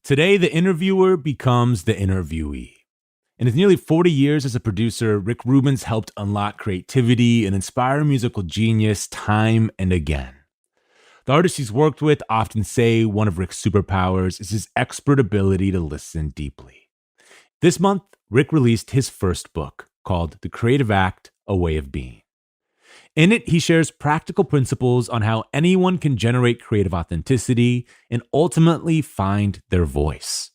Today, the interviewer becomes the interviewee. In his nearly 40 years as a producer, Rick Rubin's helped unlock creativity and inspire musical genius time and again. The artists he's worked with often say one of Rick's superpowers is his expert ability to listen deeply. This month, Rick released his first book called The Creative Act, A Way of Being. In it, he shares practical principles on how anyone can generate creative authenticity and ultimately find their voice.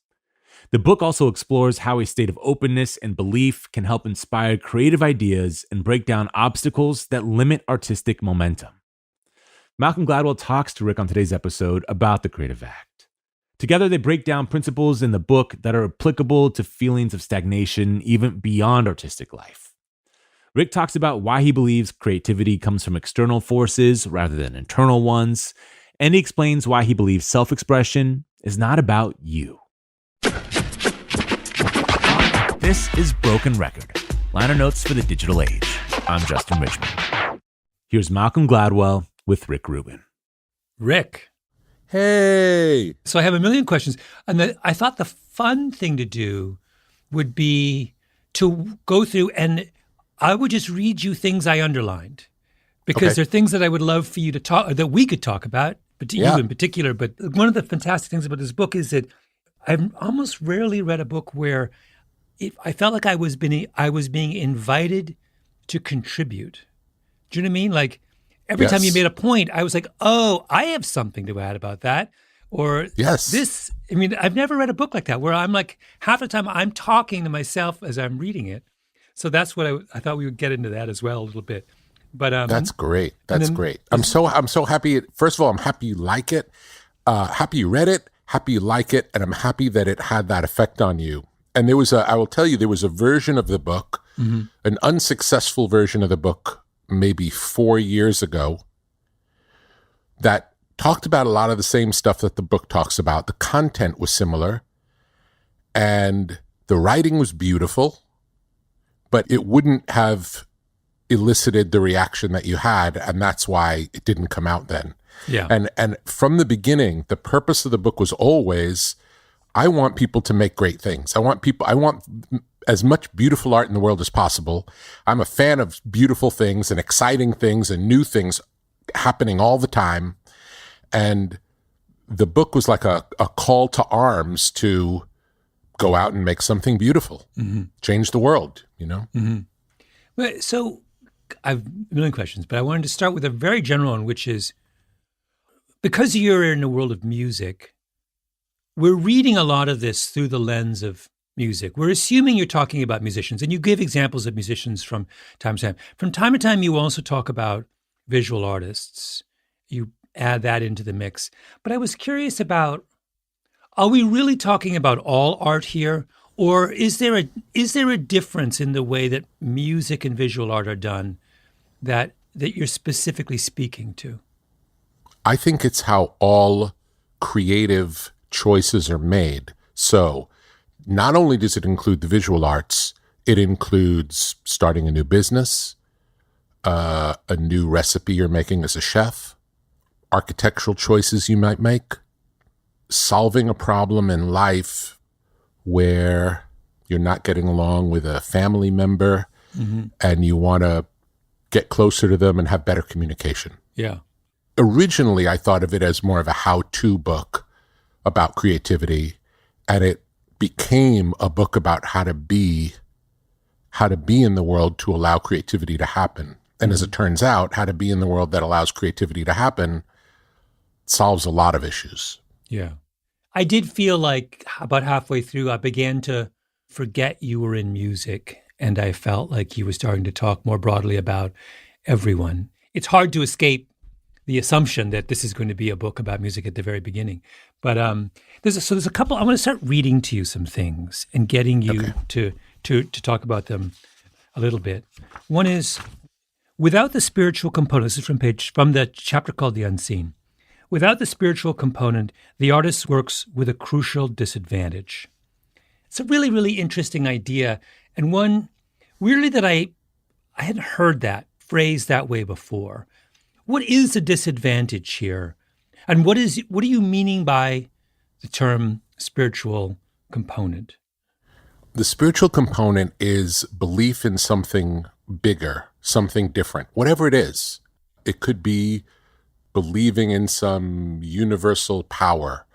The book also explores how a state of openness and belief can help inspire creative ideas and break down obstacles that limit artistic momentum. Malcolm Gladwell talks to Rick on today's episode about the Creative Act. Together, they break down principles in the book that are applicable to feelings of stagnation even beyond artistic life. Rick talks about why he believes creativity comes from external forces rather than internal ones, and he explains why he believes self-expression is not about you. This is Broken Record, liner notes for the digital age. I'm Justin Richmond. Here's Malcolm Gladwell with Rick Rubin. Rick. Hey. So I have a million questions. And I thought the fun thing to do would be to go through and I would just read you things I underlined because they're things that I would love for you to talk, that we could talk about, but to you in particular. But one of the fantastic things about this book is that I've almost rarely read a book where I felt like I was being invited to contribute. Do you know what I mean? Like every time you made a point, I was like, oh, I have something to add about that. Or this, I mean, I've never read a book like that where I'm like, half the time I'm talking to myself as I'm reading it. So that's what I thought we would get into that as well a little bit. But that's great. That's great. I'm so happy. First of all, I'm happy you like it. Happy you read it. Happy you like it. And I'm happy that it had that effect on you. And I will tell you, there was a version of the book, an unsuccessful version of the book, maybe 4 years ago, that talked about a lot of the same stuff that the book talks about. The content was similar and the writing was beautiful, but it wouldn't have elicited the reaction that you had, and that's why it didn't come out then. Yeah. And from the beginning, the purpose of the book was always, I want people to make great things. I want as much beautiful art in the world as possible. I'm a fan of beautiful things and exciting things and new things happening all the time. And the book was like a call to arms to go out and make something beautiful, change the world, you know? Well, so I have a million questions, but I wanted to start with a very general one, which is, because you're in the world of music, we're reading a lot of this through the lens of music. We're assuming you're talking about musicians, and you give examples of musicians from time to time. From time to time, you also talk about visual artists. You add that into the mix. But I was curious about, are we really talking about all art here? Or is there a difference in the way that music and visual art are done that you're specifically speaking to? I think it's how all creative choices are made. So not only does it include the visual arts, it includes starting a new business, a new recipe you're making as a chef, architectural choices you might make, solving a problem in life where you're not getting along with a family member and you want to get closer to them and have better communication. Yeah. Originally, I thought of it as more of a how-to book about creativity, and it became a book about how to be in the world to allow creativity to happen. And as it turns out, how to be in the world that allows creativity to happen solves a lot of issues. Yeah. I did feel like about halfway through, I began to forget you were in music, and I felt like you were starting to talk more broadly about everyone. It's hard to escape the assumption that this is going to be a book about music at the very beginning. But there's a couple, I want to start reading to you some things and getting you to talk about them a little bit. One is, without the spiritual component, this is from the chapter called The Unseen. Without the spiritual component, the artist works with a crucial disadvantage. It's a really, really interesting idea, and one weirdly that I hadn't heard that phrased that way before. What is the disadvantage here? And what are you meaning by the term spiritual component? The spiritual component is belief in something bigger, something different, whatever it is. It could be believing in some universal power,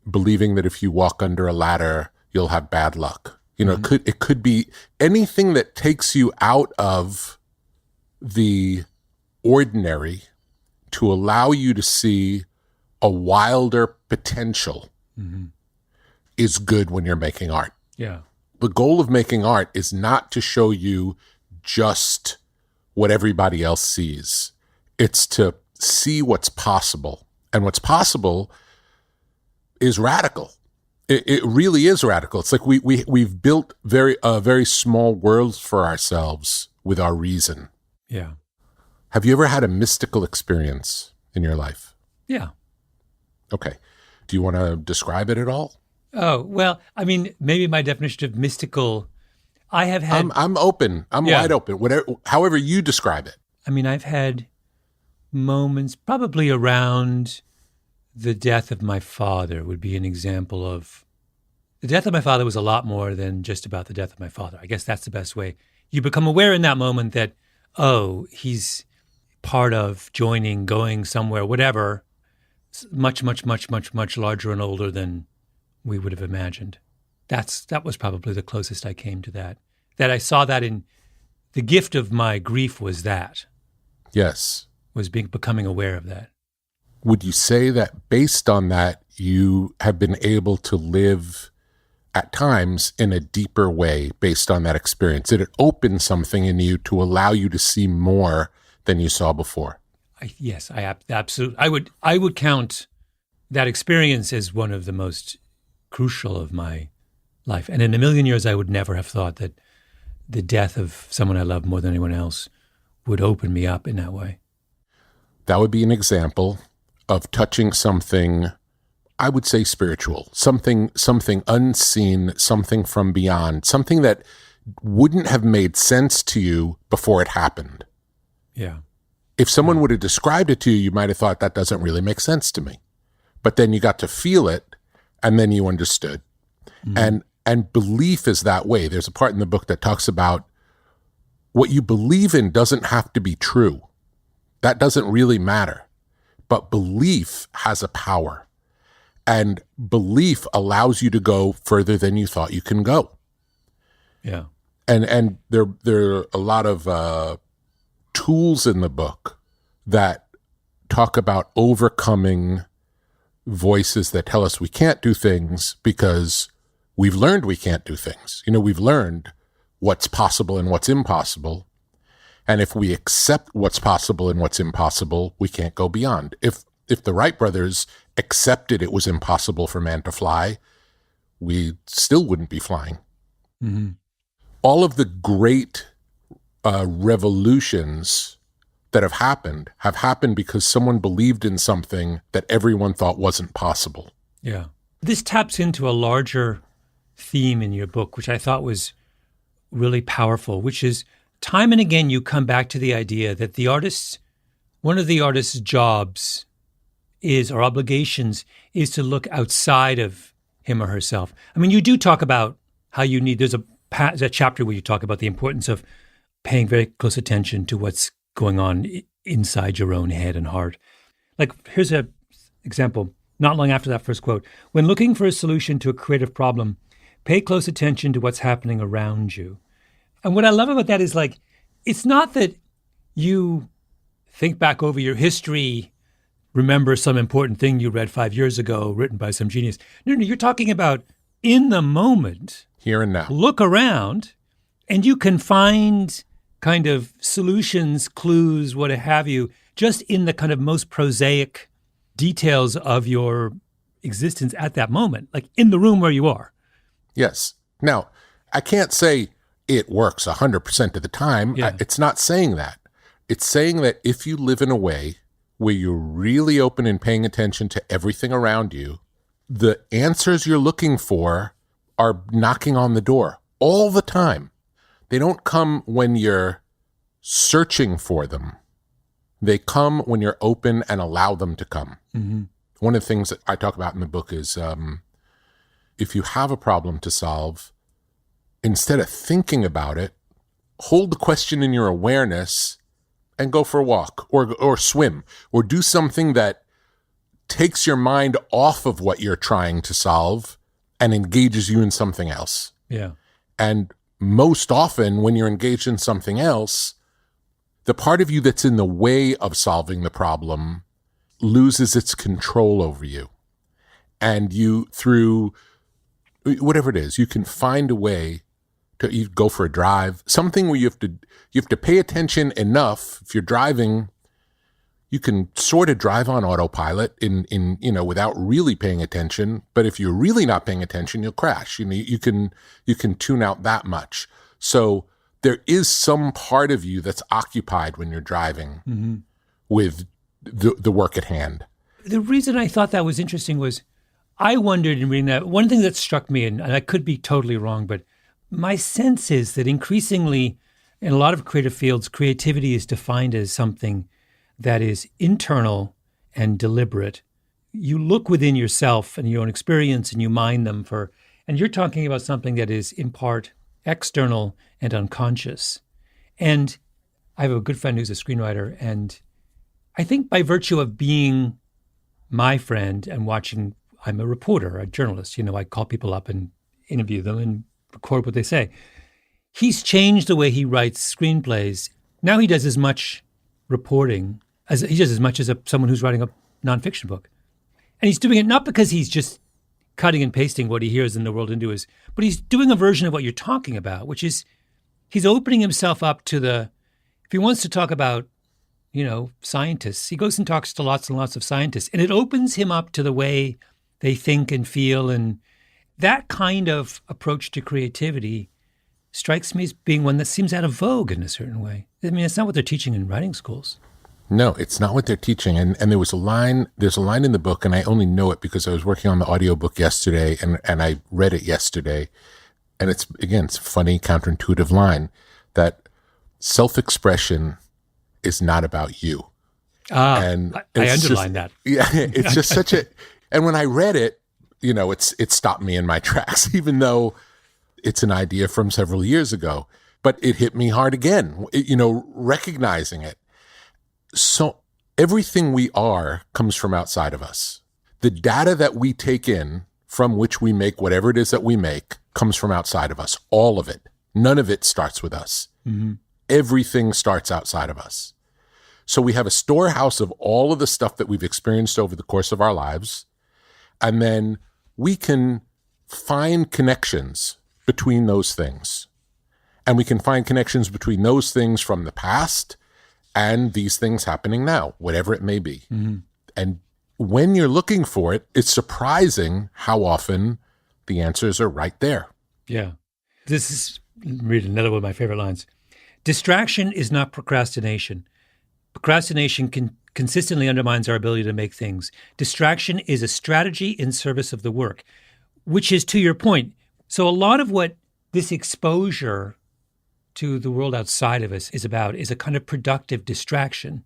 believing that if you walk under a ladder, you'll have bad luck. You know, it could be anything that takes you out of the ordinary to allow you to see a wilder potential is good when you're making art. Yeah. The goal of making art is not to show you just what everybody else sees. It's to see what's possible. And what's possible is radical. It really is radical. It's like we've built very small worlds for ourselves with our reason. Yeah. Have you ever had a mystical experience in your life? Yeah. Okay. Do you want to describe it at all? Oh, well, I mean, maybe my definition of mystical, I have had... I'm open. I'm wide open. Whatever, however you describe it. I mean, I've had moments probably around the death of my father would be an example of... The death of my father was a lot more than just about the death of my father. I guess that's the best way. You become aware in that moment that, oh, he's part of joining, going somewhere, whatever, much larger and older than we would have imagined. That was probably the closest I came to that. That I saw that in the gift of my grief was that. Yes. Was becoming aware of that. Would you say that based on that, you have been able to live at times in a deeper way based on that experience? Did it open something in you to allow you to see more than you saw before? Yes, I absolutely. I would count that experience as one of the most crucial of my life. And in a million years, I would never have thought that the death of someone I love more than anyone else would open me up in that way. That would be an example of touching something, I would say spiritual, something unseen, something from beyond, something that wouldn't have made sense to you before it happened. Yeah. If someone would have described it to you, you might have thought that doesn't really make sense to me. But then you got to feel it, and then you understood. And belief is that way. There's a part in the book that talks about what you believe in doesn't have to be true. That doesn't really matter. But belief has a power. And belief allows you to go further than you thought you can go. Yeah. And there are a lot of tools in the book that talk about overcoming voices that tell us we can't do things because we've learned we can't do things. You know, we've learned what's possible and what's impossible. And if we accept what's possible and what's impossible, we can't go beyond. If the Wright brothers accepted it was impossible for man to fly, we still wouldn't be flying. Mm-hmm. All of the great revolutions that have happened because someone believed in something that everyone thought wasn't possible. Yeah. This taps into a larger theme in your book, which I thought was really powerful, which is time and again you come back to the idea that one of the artist's jobs is, or obligations, is to look outside of him or herself. I mean, you do talk about how there's a chapter where you talk about the importance of paying very close attention to what's going on inside your own head and heart. Like, here's an example, not long after that first quote. When looking for a solution to a creative problem, pay close attention to what's happening around you. And what I love about that is, like, it's not that you think back over your history, remember some important thing you read 5 years ago, written by some genius. No, you're talking about in the moment. Here and now. Look around, and you can find kind of solutions, clues, what have you, just in the kind of most prosaic details of your existence at that moment, like in the room where you are. Yes. Now, I can't say it works 100% of the time. Yeah. It's not saying that. It's saying that if you live in a way where you're really open and paying attention to everything around you, the answers you're looking for are knocking on the door all the time. They don't come when you're searching for them. They come when you're open and allow them to come. Mm-hmm. One of the things that I talk about in the book is if you have a problem to solve, instead of thinking about it, hold the question in your awareness and go for a walk or swim or do something that takes your mind off of what you're trying to solve and engages you in something else. Yeah. And most often when you're engaged in something else, the part of you that's in the way of solving the problem loses its control over you. And you, through whatever it is, you can find a way to go for a drive, something where you have to pay attention enough. If you're driving, you can sort of drive on autopilot in without really paying attention. But if you're really not paying attention, you'll crash. You can tune out that much. So there is some part of you that's occupied when you're driving with the work at hand. The reason I thought that was interesting was I wondered in reading that, one thing that struck me, and I could be totally wrong, but my sense is that increasingly in a lot of creative fields, creativity is defined as something that is internal and deliberate. You look within yourself and your own experience and you mine them and you're talking about something that is in part external and unconscious. And I have a good friend who's a screenwriter, and I think by virtue of being my friend and watching, I'm a reporter, a journalist, I call people up and interview them and record what they say. He's changed the way he writes screenplays. Now he does as much reporting as he does as much as someone who's writing a nonfiction book. And he's doing it not because he's just cutting and pasting what he hears in the world into his, but he's doing a version of what you're talking about, which is he's opening himself up to if he wants to talk about, scientists, he goes and talks to lots and lots of scientists, and it opens him up to the way they think and feel. And that kind of approach to creativity strikes me as being one that seems out of vogue in a certain way. I mean, it's not what they're teaching in writing schools. No, it's not what they're teaching. And there's a line in the book, and I only know it because I was working on the audiobook yesterday and I read it yesterday. And it's a funny, counterintuitive line that self-expression is not about you. And I underlined that. Yeah, it's just such and when I read it, it stopped me in my tracks, even though it's an idea from several years ago, but it hit me hard again, recognizing it. So everything we are comes from outside of us. The data that we take in from which we make whatever it is that we make comes from outside of us. All of it. None of it starts with us. Mm-hmm. Everything starts outside of us. So we have a storehouse of all of the stuff that we've experienced over the course of our lives. And then we can find connections between those things. And we can find connections between those things from the past and these things happening now, whatever it may be. Mm-hmm. And when you're looking for it, it's surprising how often the answers are right there. Yeah. This is, read another one of my favorite lines. Distraction is not procrastination. Procrastination consistently undermines our ability to make things. Distraction is a strategy in service of the work, which is to your point. So a lot of what this exposure to the world outside of us is about is a kind of productive distraction,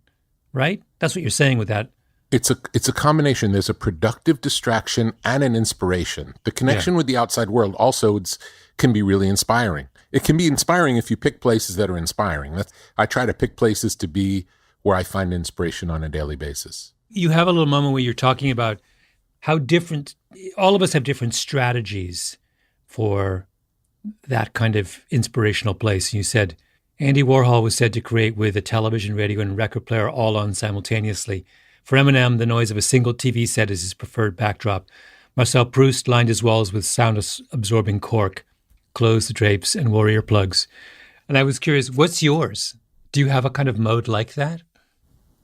right? That's what you're saying with that. It's a combination. There's a productive distraction and an inspiration. The connection with the outside world also can be really inspiring. It can be inspiring if you pick places that are inspiring. I try to pick places to be where I find inspiration on a daily basis. You have a little moment where you're talking about how different, all of us have different strategies for that kind of inspirational place. You said Andy Warhol was said to create with a television, radio, and record player all on simultaneously. For Eminem, the noise of a single TV set is his preferred backdrop. Marcel Proust lined his walls with sound-absorbing cork, closed drapes, and wore earplugs. And I was curious, what's yours? Do you have a kind of mode like that?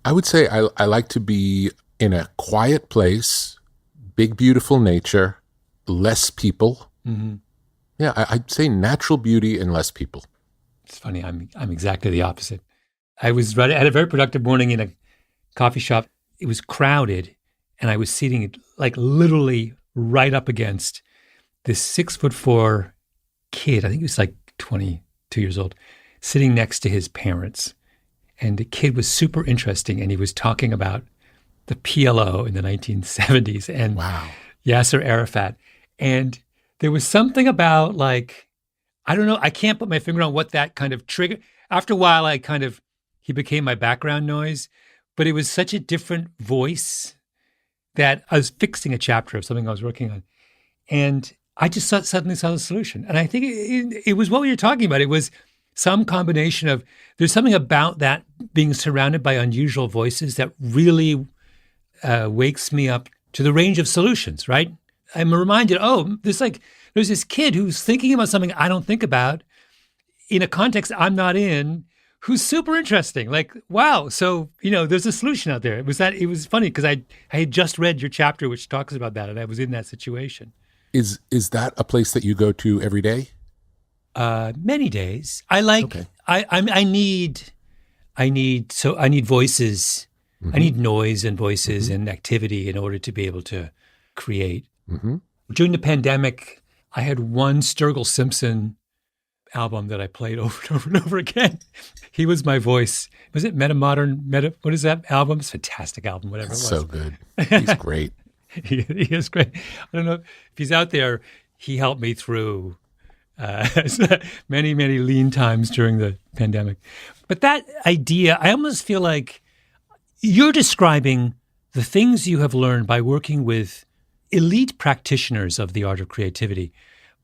I would say I like to be in a quiet place, big, beautiful nature, less people. Mm-hmm. Yeah, I'd say natural beauty and less people. It's funny. I'm exactly the opposite. I had a very productive morning in a coffee shop. It was crowded, and I was sitting like literally right up against this 6'4" kid. I think he was like 22 years old, sitting next to his parents. And the kid was super interesting, and he was talking about the PLO in the 1970s and Yasser Arafat. And there was something about like, I don't know, I can't put my finger on what that kind of trigger. After a while, he became my background noise, but it was such a different voice that I was fixing a chapter of something I was working on. And I just suddenly saw the solution. And I think it was what we were talking about. It was some combination of, there's something about that being surrounded by unusual voices that really wakes me up to the range of solutions, right? I'm reminded, there's this kid who's thinking about something I don't think about in a context I'm not in, who's super interesting. Like, wow. So, there's a solution out there. It was funny because I had just read your chapter, which talks about that. And I was in that situation. Is that a place that you go to every day? Many days. I need voices. Mm-hmm. I need noise and voices and activity in order to be able to create. Mm-hmm. During the pandemic, I had one Sturgill Simpson album that I played over and over and over again. He was my voice. Was it what is that album? It's a fantastic album, whatever it was. So good. He's great. He is great. I don't know if he's out there. He helped me through many, many lean times during the pandemic. But that idea, I almost feel like you're describing the things you have learned by working with elite practitioners of the art of creativity.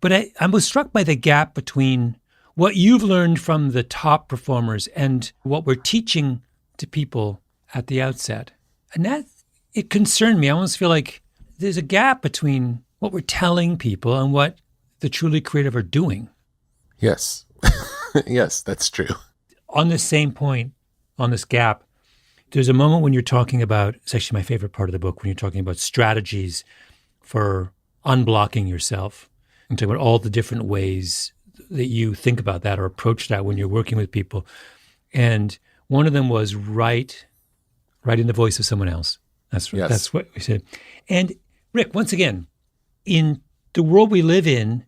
But I was struck by the gap between what you've learned from the top performers and what we're teaching to people at the outset. And that, it concerned me. I almost feel like there's a gap between what we're telling people and what the truly creative are doing. Yes. Yes, that's true. On this same point, on this gap, there's a moment when you're talking about, it's actually my favorite part of the book, when you're talking about strategies for unblocking yourself and talking about all the different ways that you think about that or approach that when you're working with people. And one of them was write in the voice of someone else. That's what we said. And Rick, once again, in the world we live in,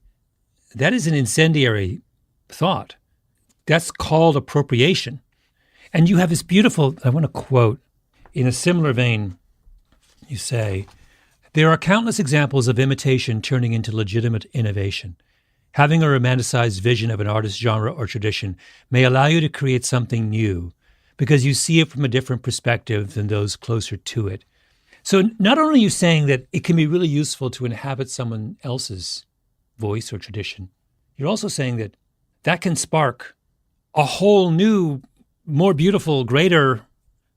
that is an incendiary thought. That's called appropriation. And you have this beautiful, I want to quote, in a similar vein, you say, there are countless examples of imitation turning into legitimate innovation. Having a romanticized vision of an artist's genre or tradition may allow you to create something new because you see it from a different perspective than those closer to it. So not only are you saying that it can be really useful to inhabit someone else's voice or tradition, you're also saying that that can spark a whole new, more beautiful, greater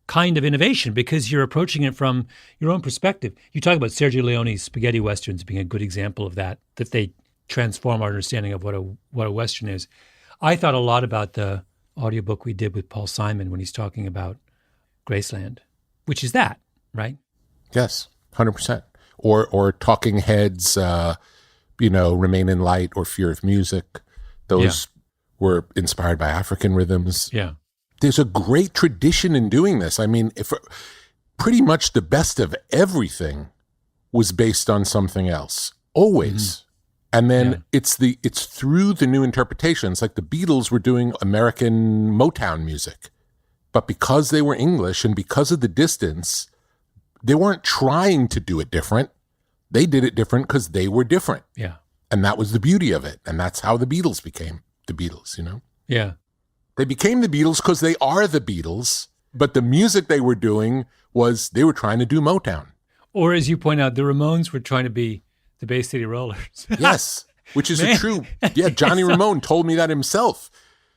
kind of innovation because you're approaching it from your own perspective. You talk about Sergio Leone's spaghetti westerns being a good example of that they transform our understanding of what a Western is. I thought a lot about the audiobook we did with Paul Simon when he's talking about Graceland, which is that, right? Yes, 100%. Or Talking Heads, Remain in Light or Fear of Music. Those were inspired by African rhythms. Yeah. There's a great tradition in doing this. I mean, pretty much the best of everything was based on something else, always. Mm-hmm. And then it's through the new interpretations, like the Beatles were doing American Motown music. But because they were English and because of the distance, they weren't trying to do it different. They did it different because they were different. Yeah. And that was the beauty of it. And that's how the Beatles became the Beatles, Yeah. They became the Beatles because they are the Beatles, but the music they were doing was they were trying to do Motown. Or as you point out, the Ramones were trying to be the Bay City Rollers. Yes, which is true. Yeah, Johnny Ramone told me that himself.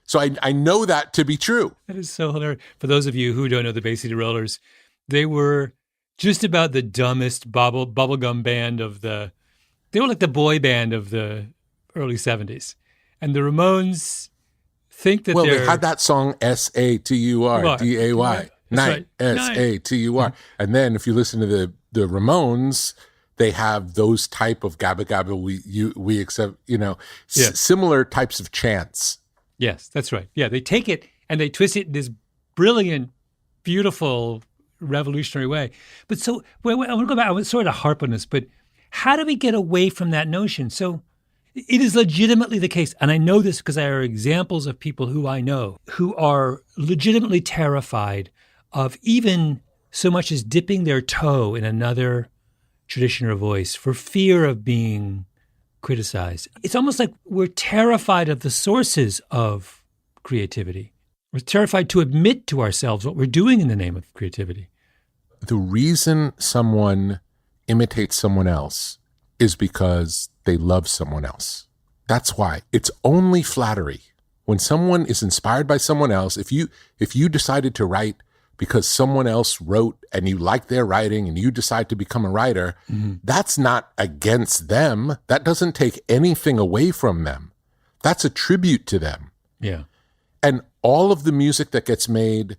So I know that to be true. That is so hilarious. For those of you who don't know the Bay City Rollers, they were just about the dumbest bubblegum band they were like the boy band of the early 70s. And the Ramones think that they had that song S-A-T-U-R-D-A-Y. Night, S-A-T-U-R. And then if you listen to the Ramones, they have those type of gabba gabba we accept, similar types of chants. Yes, that's right. Yeah, they take it and they twist it in this brilliant, beautiful, revolutionary way. But so I want to go back. I want sort of harp on this, but how do we get away from that notion? So it is legitimately the case, and I know this because there are examples of people who I know who are legitimately terrified of even so much as dipping their toe in another tradition or voice for fear of being criticized. It's almost like we're terrified of the sources of creativity. We're terrified to admit to ourselves what we're doing in the name of creativity. The reason someone imitates someone else is because they love someone else. That's why. It's only flattery. When someone is inspired by someone else, if you decided to write because someone else wrote and you like their writing and you decide to become a writer, that's not against them. That doesn't take anything away from them. That's a tribute to them. Yeah. And all of the music that gets made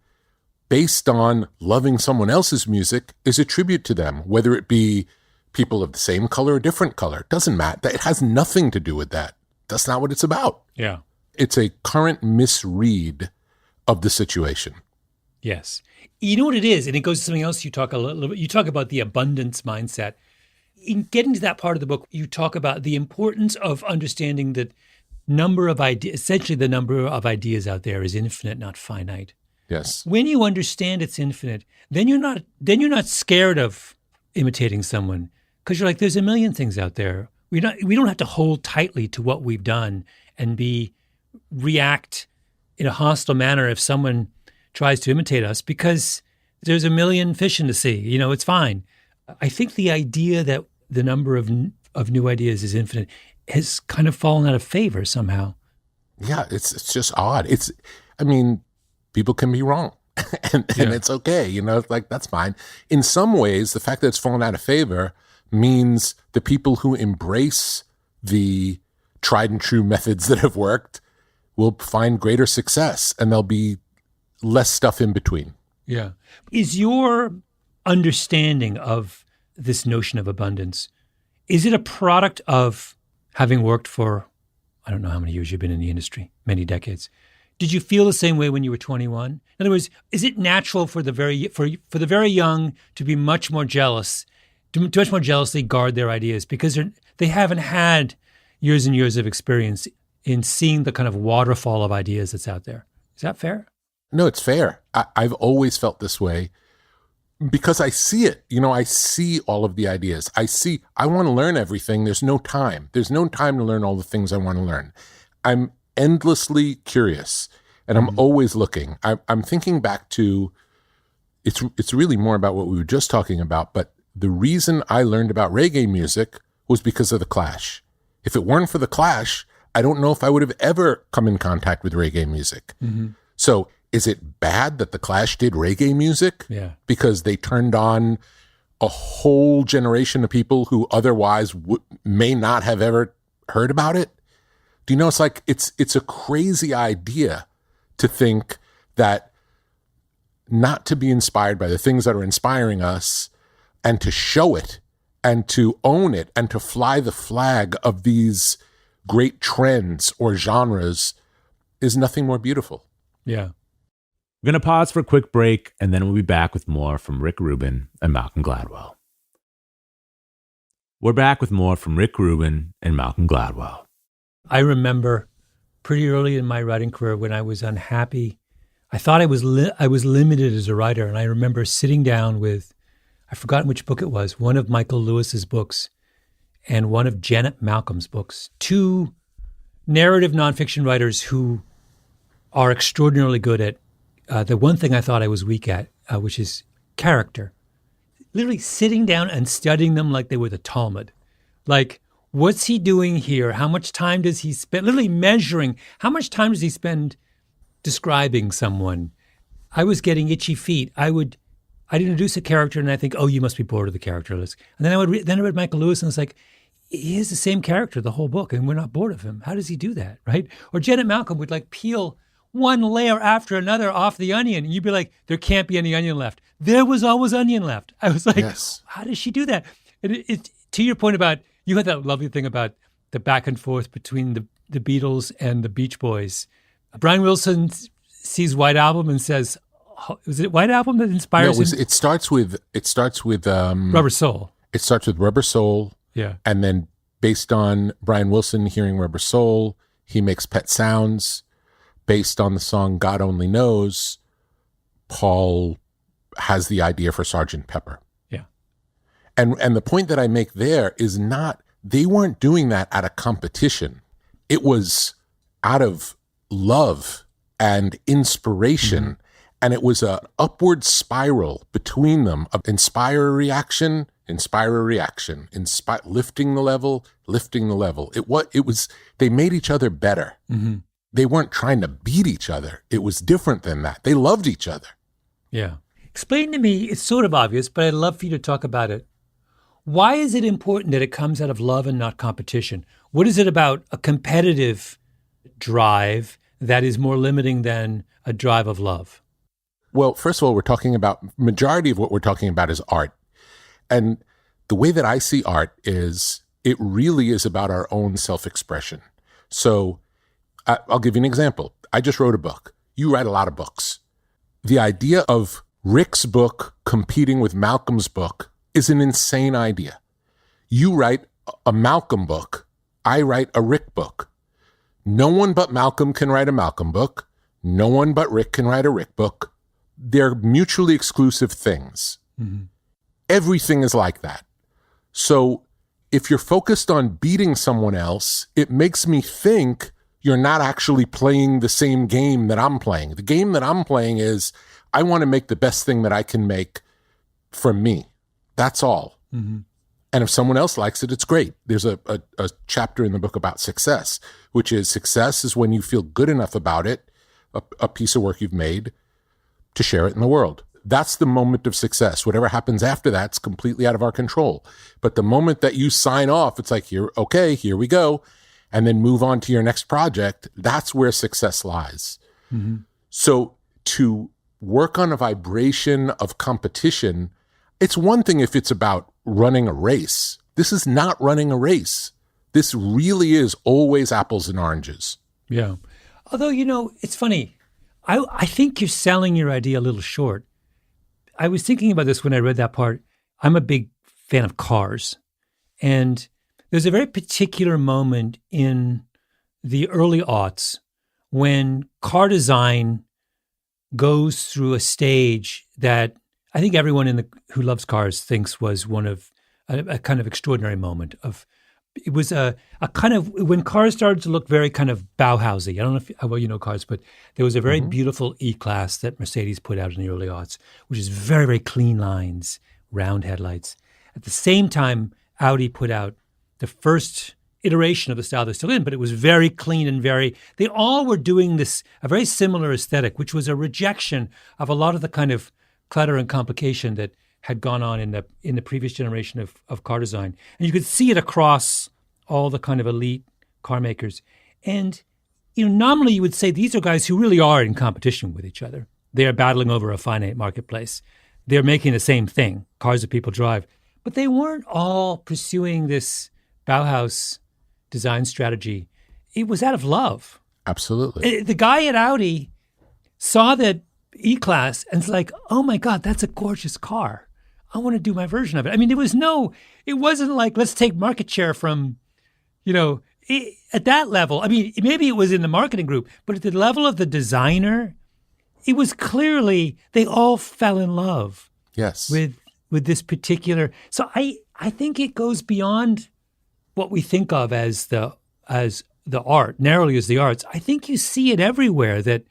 based on loving someone else's music is a tribute to them, whether it be people of the same color or different color. It doesn't matter. It has nothing to do with that. That's not what it's about. Yeah. It's a current misread of the situation. Yes. You know what it is? And it goes to something else you talk a little bit. You talk about the abundance mindset. In getting to that part of the book, you talk about the importance of understanding that number of ideas, essentially the number of ideas out there is infinite, not finite. Yes. When you understand it's infinite, then you're not scared of imitating someone because you're like, there's a million things out there. We don't have to hold tightly to what we've done and react in a hostile manner if someone tries to imitate us because there's a million fish in the sea. You know, it's fine. I think the idea that the number of new ideas is infinite has kind of fallen out of favor somehow. Yeah, it's just odd. People can be wrong and it's okay. You know, like that's fine. In some ways, the fact that it's fallen out of favor means the people who embrace the tried and true methods that have worked will find greater success and there'll be less stuff in between. Yeah. Is your understanding of this notion of abundance, is it a product of having worked for, I don't know how many years you've been in the industry, many decades? Did you feel the same way when you were 21? In other words, is it natural for the very young to be much more jealous, to much more jealously guard their ideas because they haven't had years and years of experience in seeing the kind of waterfall of ideas that's out there? Is that fair? No, it's fair. I've always felt this way because I see it. You know, I see all of the ideas. I want to learn everything. There's no time. There's no time to learn all the things I want to learn. I'm endlessly curious and I'm always looking. I'm thinking back to, it's really more about what we were just talking about, but the reason I learned about reggae music was because of The Clash. If it weren't for The Clash, I don't know if I would have ever come in contact with reggae music. Mm-hmm. So is it bad that The Clash did reggae music? Yeah. Because they turned on a whole generation of people who otherwise may not have ever heard about it? Do you know, it's like, it's a crazy idea to think that not to be inspired by the things that are inspiring us and to show it and to own it and to fly the flag of these great trends or genres is nothing more beautiful. Yeah. We're going to pause for a quick break, and then we'll be back with more from Rick Rubin and Malcolm Gladwell. We're back with more from Rick Rubin and Malcolm Gladwell. I remember pretty early in my writing career when I was unhappy. I thought I was limited as a writer, and I remember sitting down with, I've forgotten which book it was, one of Michael Lewis's books and one of Janet Malcolm's books, two narrative nonfiction writers who are extraordinarily good at the one thing I thought I was weak at, which is character. Literally sitting down and studying them like they were the Talmud. Like, what's he doing here? How much time does he spend? Literally measuring how much time does he spend describing someone. I was getting itchy feet. I'd introduce a character and I think, oh, you must be bored of the character. And then I read Michael Lewis and it's like, he has the same character the whole book and we're not bored of him. How does he do that, right? Or Janet Malcolm would like peel one layer after another off the onion and you'd be like, there can't be any onion left. There was always onion left. I was like, yes. How does she do that? And it to your point about, you had that lovely thing about the back and forth between the Beatles and the Beach Boys. Brian Wilson sees White Album and says, was it White Album that inspires him? It starts with Rubber Soul. It starts with Rubber Soul. Yeah. And then based on Brian Wilson hearing Rubber Soul, he makes Pet Sounds. Based on the song God Only Knows, Paul has the idea for Sgt. Pepper. Yeah. And the point that I make there is not they weren't doing that out of competition. It was out of love and inspiration. And it was an upward spiral between them of inspire a reaction, lifting the level. It was, they made each other better. They weren't trying to beat each other. It was different than that. They loved each other. Yeah. Explain to me, it's sort of obvious, but I'd love for you to talk about it. Why is it important that it comes out of love and not competition? What is it about a competitive drive that is more limiting than a drive of love? Well, first of all, majority of what we're talking about is art. And the way that I see art is it really is about our own self-expression. So I'll give you an example. I just wrote a book. You write a lot of books. The idea of Rick's book competing with Malcolm's book is an insane idea. You write a Malcolm book. I write a Rick book. No one but Malcolm can write a Malcolm book. No one but Rick can write a Rick book. They're mutually exclusive things. Everything is like that. So if you're focused on beating someone else, it makes me think you're not actually playing the same game that I'm playing. The game that I'm playing is I want to make the best thing that I can make for me. That's all. And if someone else likes it, it's great. There's a chapter in the book about success, which is success is when you feel good enough about it, a piece of work you've made, to share it in the world. That's the moment of success. Whatever happens after that's completely out of our control. But the moment that you sign off, it's like, here we go, and then move on to your next project, that's where success lies. So to work on a vibration of competition, it's one thing if it's about running a race. This is not running a race. This really is always apples and oranges. Yeah. Although, it's funny. I think you're selling your idea a little short. I was thinking about this when I read that part. I'm a big fan of cars. And there's a very particular moment in the early aughts when car design goes through a stage that I think everyone who loves cars thinks was one of a kind of extraordinary moment of. It was a kind of, when cars started to look very kind of Bauhausy. I don't know how well you know cars, but there was a very beautiful E-Class that Mercedes put out in the early aughts, which is very, very clean lines, round headlights. At the same time, Audi put out the first iteration of the style they're still in, but it was very clean and they all were doing this, a very similar aesthetic, which was a rejection of a lot of the kind of clutter and complication that had gone on in the previous generation of car design. And you could see it across all the kind of elite car makers. And, nominally you would say these are guys who really are in competition with each other. They are battling over a finite marketplace. They're making the same thing, cars that people drive. But they weren't all pursuing this Bauhaus design strategy. It was out of love. Absolutely. The guy at Audi saw that E-Class and it's like, oh my God, that's a gorgeous car. I want to do my version of it. I mean, it wasn't like, let's take market share from, at that level. I mean, maybe it was in the marketing group, but at the level of the designer, it was clearly, they all fell in love. Yes. With this particular. So I think it goes beyond what we think of as the art, narrowly as the arts. I think you see it everywhere that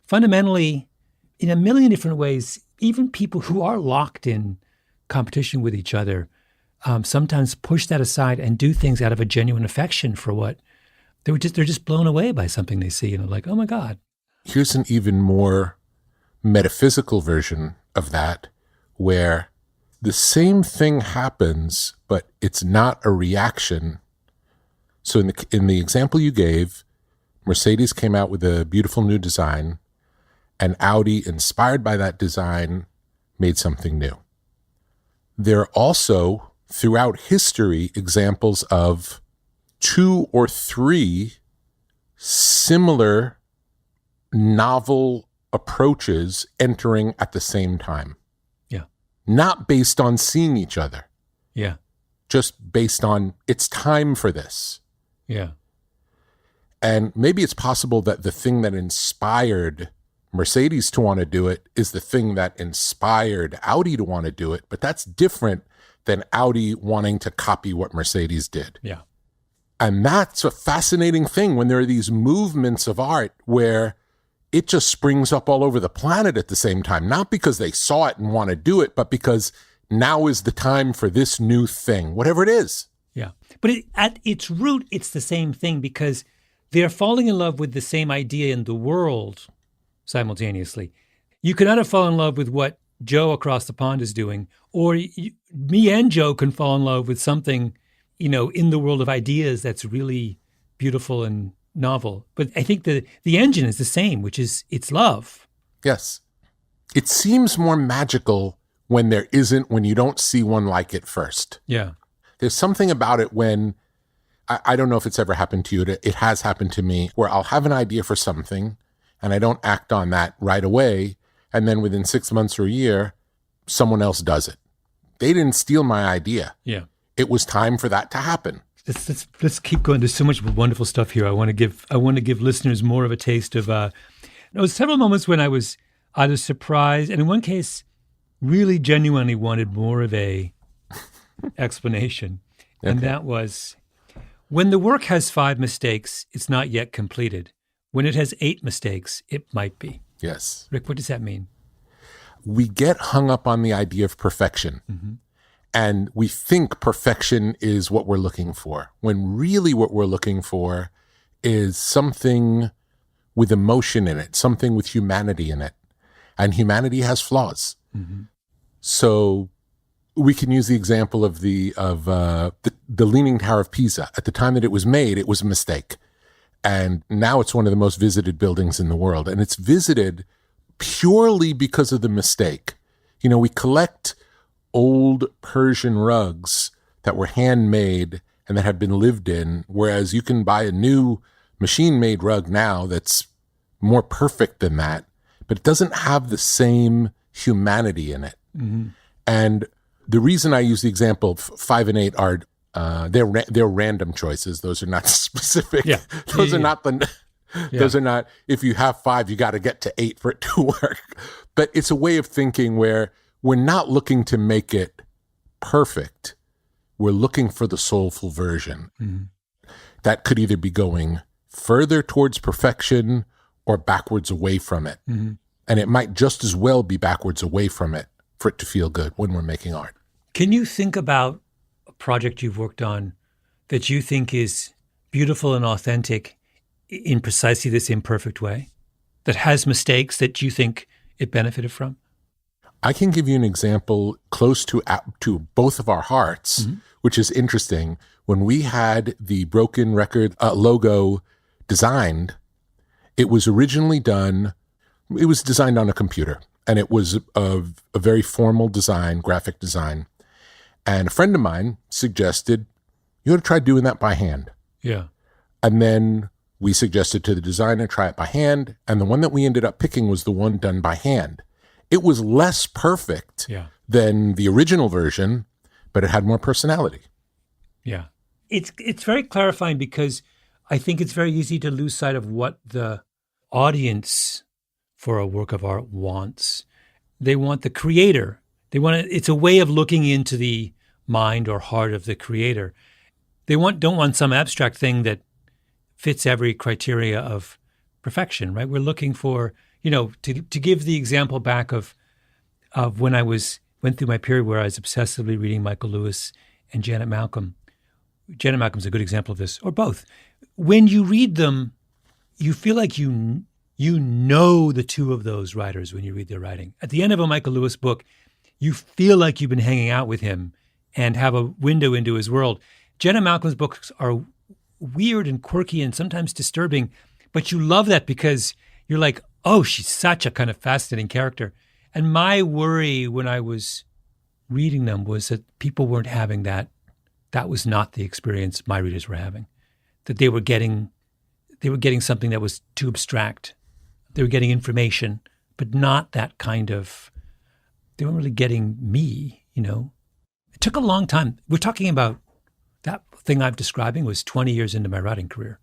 fundamentally, in a million different ways, even people who are locked in competition with each other sometimes push that aside and do things out of a genuine affection for what they're just blown away by something they see and like, oh my God. Here's an even more metaphysical version of that, where the same thing happens, but it's not a reaction. So in the example you gave, Mercedes came out with a beautiful new design, and Audi, inspired by that design, made something new. There are also, throughout history, examples of 2 or 3 similar novel approaches entering at the same time. Yeah. Not based on seeing each other. Yeah. Just based on, it's time for this. Yeah. And maybe it's possible that the thing that inspired Mercedes to want to do it is the thing that inspired Audi to want to do it, but that's different than Audi wanting to copy what Mercedes did. Yeah. And that's a fascinating thing when there are these movements of art where it just springs up all over the planet at the same time, not because they saw it and want to do it, but because now is the time for this new thing, whatever it is. Yeah. But at its root, it's the same thing because they're falling in love with the same idea in the world simultaneously. You can either fall in love with what Joe across the pond is doing, or me and Joe can fall in love with something, in the world of ideas that's really beautiful and novel. But I think the engine is the same, which is it's love. Yes. It seems more magical when when you don't see one like it first. Yeah. There's something about it when, I don't know if it's ever happened to you, it has happened to me, where I'll have an idea for something and I don't act on that right away. And then within 6 months or a year, someone else does it. They didn't steal my idea. Yeah. It was time for that to happen. Let's keep going. There's so much wonderful stuff here. I want to give listeners more of a taste of. There was several moments when I was either surprised, and in one case, really genuinely wanted more of a explanation, and that was when the work has 5 mistakes, it's not yet completed. When it has 8 mistakes, it might be. Yes. Rick, what does that mean? We get hung up on the idea of perfection. Mm-hmm. And we think perfection is what we're looking for, when really what we're looking for is something with emotion in it, something with humanity in it. And humanity has flaws. Mm-hmm. So we can use the example of the Leaning Tower of Pisa. At the time that it was made, it was a mistake. And now it's one of the most visited buildings in the world. And it's visited purely because of the mistake. We collect old Persian rugs that were handmade and that have been lived in, whereas you can buy a new machine-made rug now that's more perfect than that, but it doesn't have the same humanity in it. Mm-hmm. And the reason I use the example of 5 and 8 are they're random choices. Those are not specific. Yeah. Those are not those are not, if you have 5, you got to get to 8 for it to work. But it's a way of thinking where we're not looking to make it perfect. We're looking for the soulful version. Mm-hmm. That could either be going further towards perfection or backwards away from it. Mm-hmm. And it might just as well be backwards away from it for it to feel good when we're making art. Can you think about a project you've worked on that you think is beautiful and authentic in precisely this imperfect way, that has mistakes that you think it benefited from? I can give you an example close to both of our hearts, mm-hmm. which is interesting. When we had the Broken Record logo designed, it was originally done, it was designed on a computer, and it was a very formal design, graphic design. And a friend of mine suggested, you ought to try doing that by hand. Yeah. And then we suggested to the designer, try it by hand. And the one that we ended up picking was the one done by hand. It was less perfect than the original version, but it had more personality. Yeah. It's very clarifying because I think it's very easy to lose sight of what the audience for a work of art wants. They want the creator. It's a way of looking into the mind or heart of the creator. They don't want some abstract thing that fits every criteria of perfection, right? We're looking for, to give the example back of when I went through my period where I was obsessively reading Michael Lewis and Janet Malcolm. Janet Malcolm's a good example of this, or both. When you read them, you feel like you know the two of those writers when you read their writing. At the end of a Michael Lewis book, you feel like you've been hanging out with him and have a window into his world. Janet Malcolm's books are weird and quirky and sometimes disturbing, but you love that because you're like, oh, she's such a kind of fascinating character. And my worry when I was reading them was that people weren't having that. That was not the experience my readers were having. That they were getting something that was too abstract. They were getting information, but not that kind of, they weren't really getting me, It took a long time. We're talking about that thing I'm describing was 20 years into my writing career.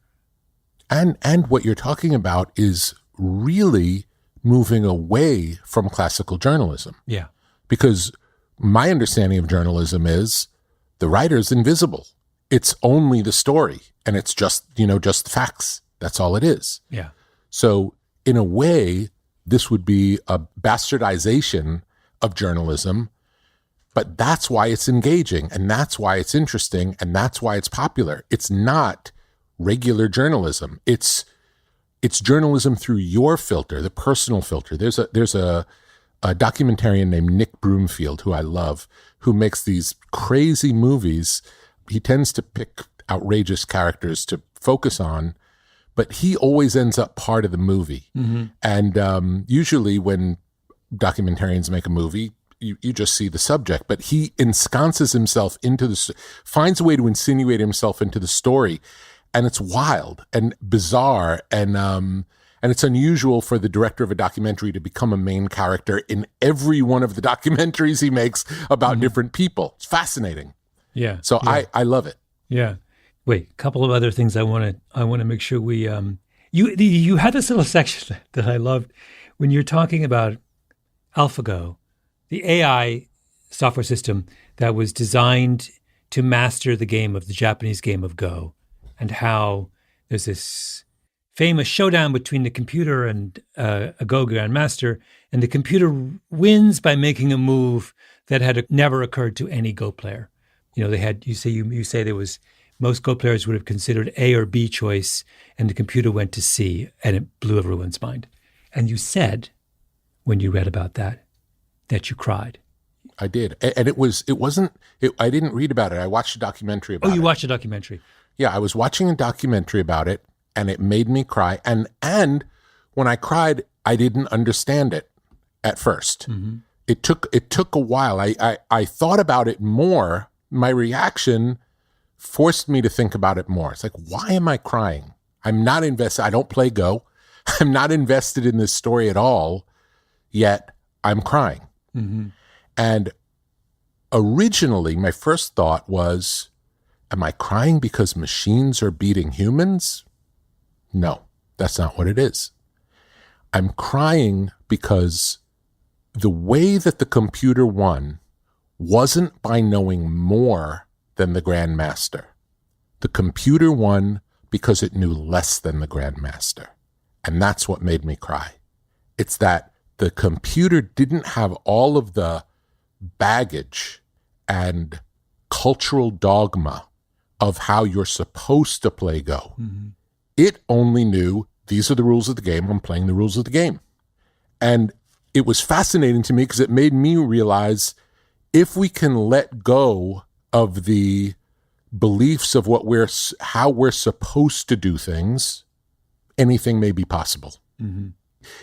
And what you're talking about is really moving away from classical journalism. Yeah. Because my understanding of journalism is the writer's invisible. It's only the story, and it's just the facts. That's all it is. Yeah. So in a way, this would be a bastardization of journalism, but that's why it's engaging, and that's why it's interesting, and that's why it's popular. It's not regular journalism. It's journalism through your filter, the personal filter. There's a documentarian named Nick Broomfield, who I love, who makes these crazy movies. He tends to pick outrageous characters to focus on, but he always ends up part of the movie. Mm-hmm. And usually when documentarians make a movie, you just see the subject, but he ensconces himself finds a way to insinuate himself into the story. And it's wild and bizarre, and it's unusual for the director of a documentary to become a main character in every one of the documentaries he makes about different people. It's fascinating. Yeah. So yeah. I love it. Yeah. Wait, a couple of other things I want to make sure we you had this little section that I loved when you're talking about AlphaGo, the AI software system that was designed to master the Japanese game of Go, and how there's this famous showdown between the computer and a Go grandmaster, and the computer wins by making a move that had never occurred to any Go player. You say there was, most Go players would have considered A or B choice, and the computer went to C, and it blew everyone's mind. And you said, when you read about that you cried. I did. And I didn't read about it. I watched a documentary about it. Oh, you watched a documentary. Yeah, I was watching a documentary about it, and it made me cry. And when I cried, I didn't understand it at first. Mm-hmm. It took a while. I thought about it more. My reaction forced me to think about it more. It's like, why am I crying? I'm not invested. I don't play Go. I'm not invested in this story at all, yet I'm crying. Mm-hmm. And originally, my first thought was, am I crying because machines are beating humans? No, that's not what it is. I'm crying because the way that the computer won wasn't by knowing more than the grandmaster. The computer won because it knew less than the grandmaster. And that's what made me cry. It's that the computer didn't have all of the baggage and cultural dogma of how you're supposed to play Go. Mm-hmm. It only knew, these are the rules of the game, I'm playing the rules of the game. And it was fascinating to me because it made me realize, if we can let go of the beliefs of how we're supposed to do things, anything may be possible. Mm-hmm.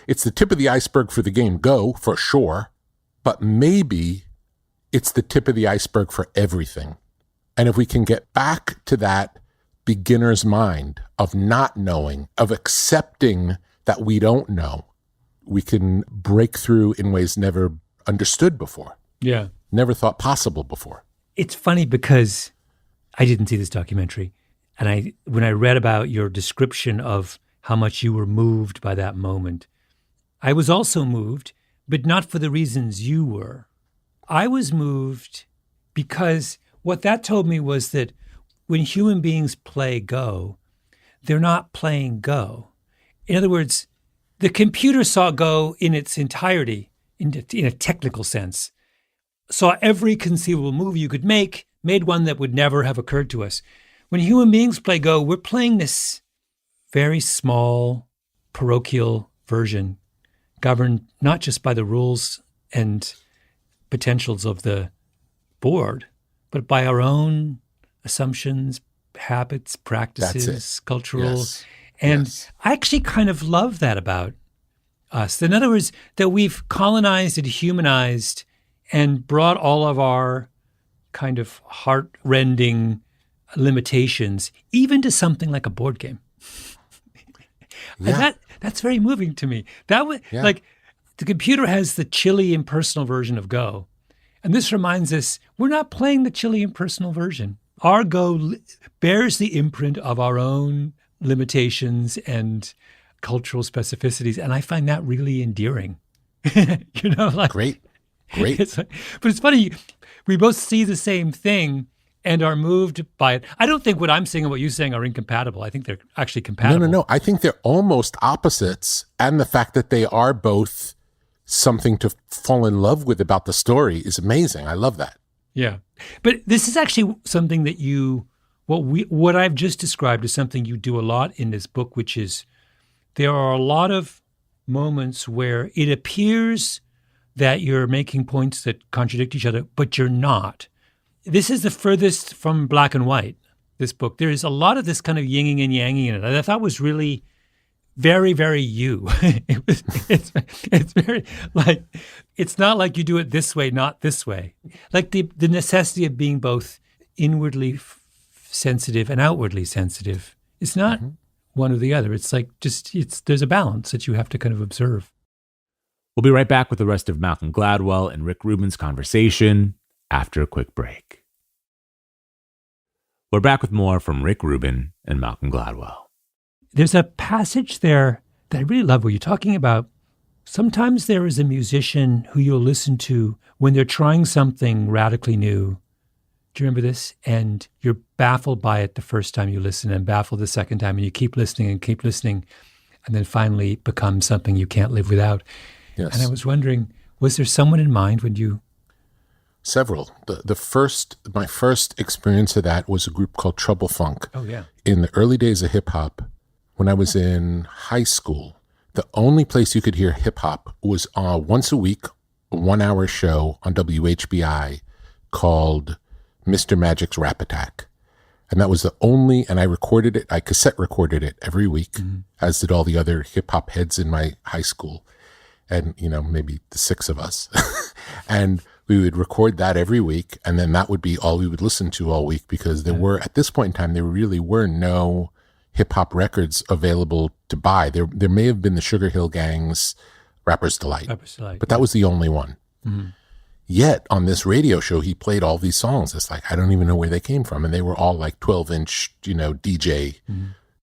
It's the tip of the iceberg for the game Go, for sure, but maybe it's the tip of the iceberg for everything. And if we can get back to that beginner's mind of not knowing, of accepting that we don't know, we can break through in ways never understood before. Yeah. Never thought possible before. It's funny because I didn't see this documentary. And when I read about your description of how much you were moved by that moment, I was also moved, but not for the reasons you were. I was moved because what that told me was that when human beings play Go, they're not playing Go. In other words, the computer saw Go in its entirety, in a technical sense, saw every conceivable move you could make, made one that would never have occurred to us. When human beings play Go, we're playing this very small, parochial version, governed not just by the rules and potentials of the board, but by our own assumptions, habits, practices, cultural. Yes. And yes. I actually kind of love that about us. In other words, that we've colonized and humanized and brought all of our kind of heart-rending limitations, even to something like a board game. Yeah. And that's very moving to me. Like, the computer has the chilly, impersonal version of Go. And this reminds us, we're not playing the chilly, impersonal version. Our Go bears the imprint of our own limitations and cultural specificities. And I find that really endearing. Great. Great. But it's funny, we both see the same thing and are moved by it. I don't think what I'm saying and what you're saying are incompatible. I think they're actually compatible. No. I think they're almost opposites. And the fact that they are both something to fall in love with about the story is amazing. I love that. Yeah. But this is actually something that what I've just described is something you do a lot in this book, which is there are a lot of moments where it appears that you're making points that contradict each other, but you're not. This is the furthest from black and white, this book. There is a lot of this kind of yinging and yanging in it that I thought was really very, very you. It's very like, it's not like you do it this way, not this way. Like the necessity of being both inwardly sensitive and outwardly sensitive. It's not one or the other. It's like there's a balance that you have to kind of observe. We'll be right back with the rest of Malcolm Gladwell and Rick Rubin's conversation after a quick break. We're back with more from Rick Rubin and Malcolm Gladwell. There's a passage there that I really love where you're talking about sometimes there is a musician who you'll listen to when they're trying something radically new. Do you remember this? And you're baffled by it the first time you listen and baffled the second time, and you keep listening, and then finally it becomes something you can't live without. Yes. And I was wondering, was there someone in mind when you... Several. My first experience of that was a group called Trouble Funk. Oh, yeah. In the early days of hip hop, when I was in high school, the only place you could hear hip hop was once a week, a 1-hour show on WHBI called Mr. Magic's Rap Attack. And that was the only, and I recorded it, I cassette recorded it every week, as did all the other hip hop heads in my high school. And, maybe the 6 of us. And we would record that every week. And then that would be all we would listen to all week, because there were, at this point in time, there really were no hip hop records available to buy. There may have been the Sugar Hill Gang's Rapper's Delight. But that was the only one. Mm-hmm. Yet on this radio show, he played all these songs. It's like, I don't even know where they came from. And they were all like 12-inch, DJ